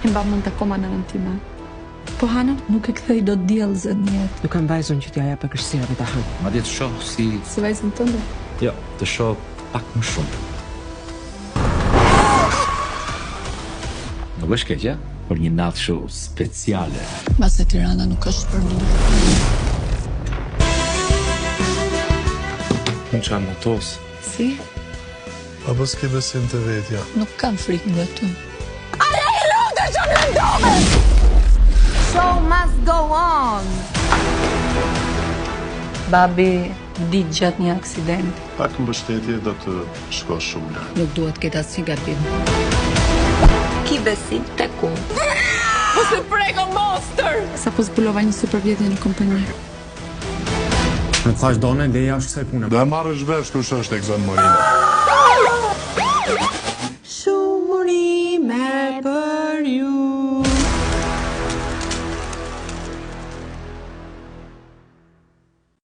I mba mund të koma në time. Po Hana, nuk e kthej do të diellëzën në jetë. Nuk kam vajzën që t'ja jap këshillave ta Han. Madje të shoh si vajzën tënde? Jo, të shoh pak më shumë. Nuk është keq, por një natë kështu speciale. Mbase Tirana nuk është për mua. Unë çam motos. Si? Apo s'ke besim të vetja? Nuk kam frikë nga ty. Show must go on. Babi di gjatë një aksidenti. Pak mbështetje do të shkosh shumë lart. Nuk duhet ketë asnjë gabim. Ki besim tek unë. Ose prego monster! Sa po zbulova një supervjetje në kompani. Në thash done, leja është kësaj pune. Do e marrësh vesh kush është Exxon Mobil.